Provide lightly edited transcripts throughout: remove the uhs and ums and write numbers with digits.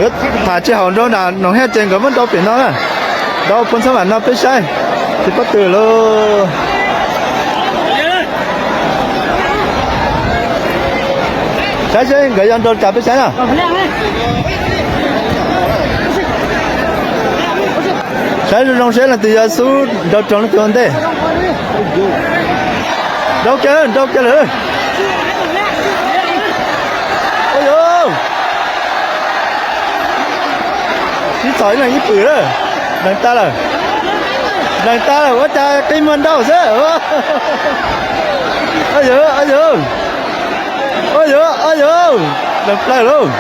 个爬起好多那农下整个们都变了，到本身晚那被晒，就不得了。晒晒个样都咋被晒了？晒是种晒了，对呀，树都长了多的，都给了。Chỉ sỏi là ít bự rồi, đằng ta là quá cha cây mần đâu chứ, ôi giời, đằng ta luôn,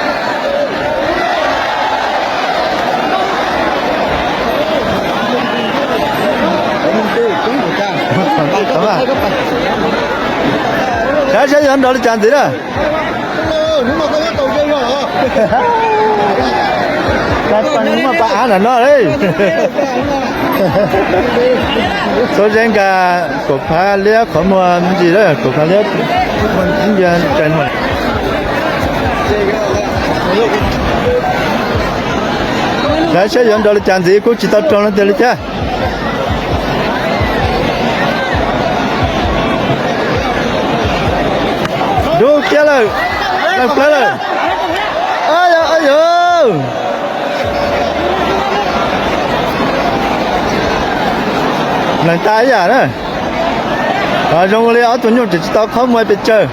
sẽ dẫn đó là chán gì đó. Phần mà bả là nó đấy. Số dân cả cục phá lía có mua gì đó, cục phá lía chính dân trên mình. Đấy sẽ dẫn đó là chán gì cũng chỉ tao trong nó tới chứ. Đu kia rồi, làm phá rồi. Ôi giời. Lần tay à đó, trong cái áo tuần nhung chỉ tao không mới bị chơi.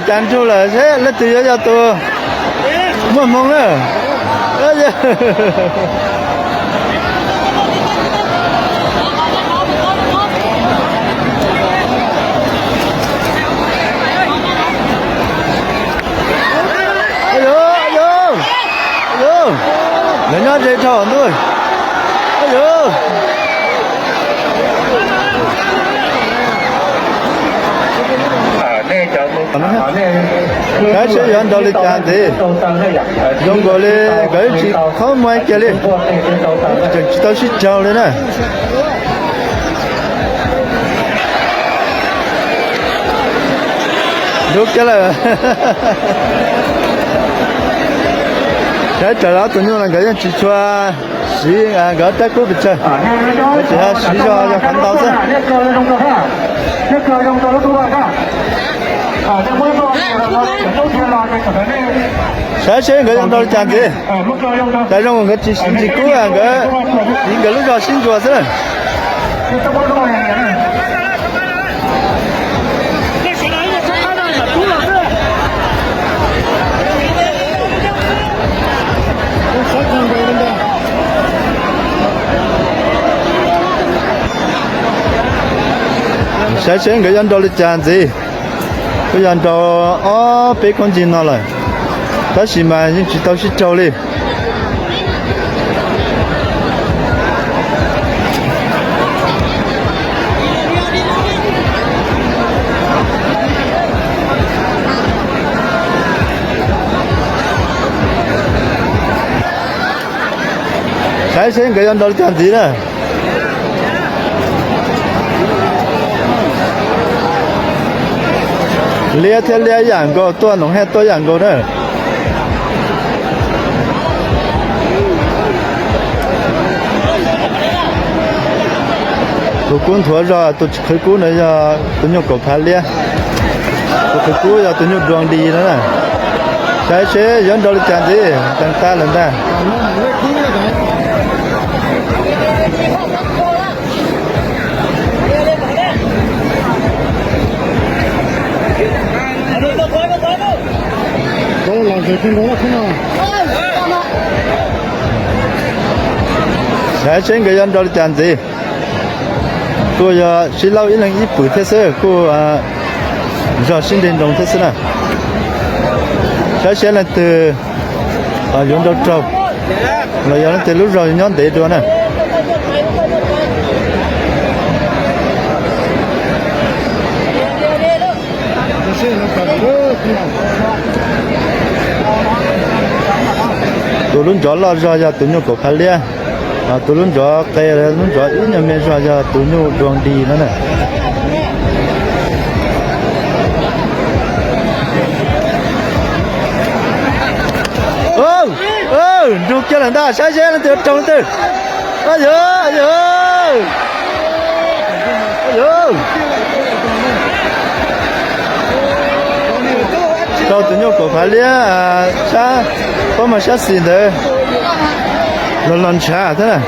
Chán chú là thế, lấy từ cho tôi, mua mông nữa. Lên nó dễ thở thôi. Ôi giời. Cái sẽ dẫn đó lên chán thì dùng gọi là cái chỉ không mấy cái lên chỉ tao xích chào lên này đúng cái là cái trời đó tụi nó là cái chỉ cho xí cái trái cốt bị chơi chỉ là xí cho phản tao chứ sẽ cái đó chán gì tại trong cái chỉ cũ cái những cái lúc đó xin chùa chứ sẽ cái dân đó là chán gì cái dân đó bé con gì nó lại ta chỉ mà những chỉ tao chỉ trâu đi sẽ cái dân đó là chán gì nè lia theo lia dạng go tua nông hết tua dạng go nữa tụi cuốn thua rồi tụi khơi cuốn này giờ tụi nhóc cổ phá lia tụi khơi cuốn giờ tụi nhóc đoàn đi nữa nè sẽ dẫn đó là chán gì chán ta lần ta sẽ trên cái dân đó là chán gì cô giờ xin lâu ít lần ít bữa thế sự cô giờ xin đến đồng thế sự này sẽ là từ dùng đầu trâu là giờ từ lúc rồi nhón để đồ này ตัวรุ่นจอลอจอยาตัวนู้ก็พันเลียตัวรุ่นจอไกลแล้วรุ่นจออีเนี่ยไม่จอยาตัวนู้ดวงดีนั่นน่ะดูเจ้าหน้าได้ใช่ๆนั่นเดี๋ยวจงตื่นเยอะเยอะเยอะ到等牛狗排练啥我们下新的乱吃的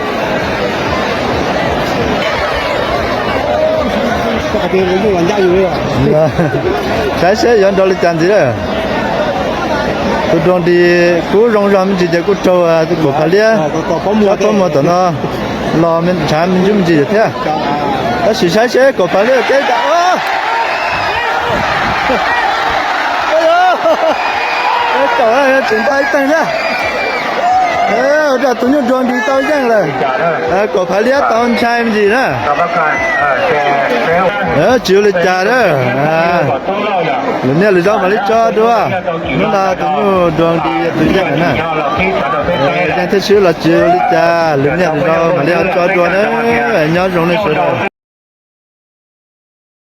这边有玩家有了ใช่ๆย้อนดอลจันทร์ดิกูตรงที่กูร้องรำจีเจกูโจที่กูพาเลียก็ป้อมตัวน้อรอมันชามันยุ่งจีเท่าแล้วสิใช่กูพาเลียเจ๊จ้าเจ้าอะไรถึงได้ตั้งเนี่ยจะตัวนี้โดนดีต่อยังเลยกูพาเลียตอนชายมันจีนะจิ๋วเลยจ้าเด้อเนี่ยเลยต้องมาลิจอด้วยนั่นละตัวนู้ดวงดีตัวยังนะยังที่ชื่อละจิ๋วเลยจ้าเลยเนี่ยเลยต้องมาลิจอด้วยนะย้อนตรงนี้สุด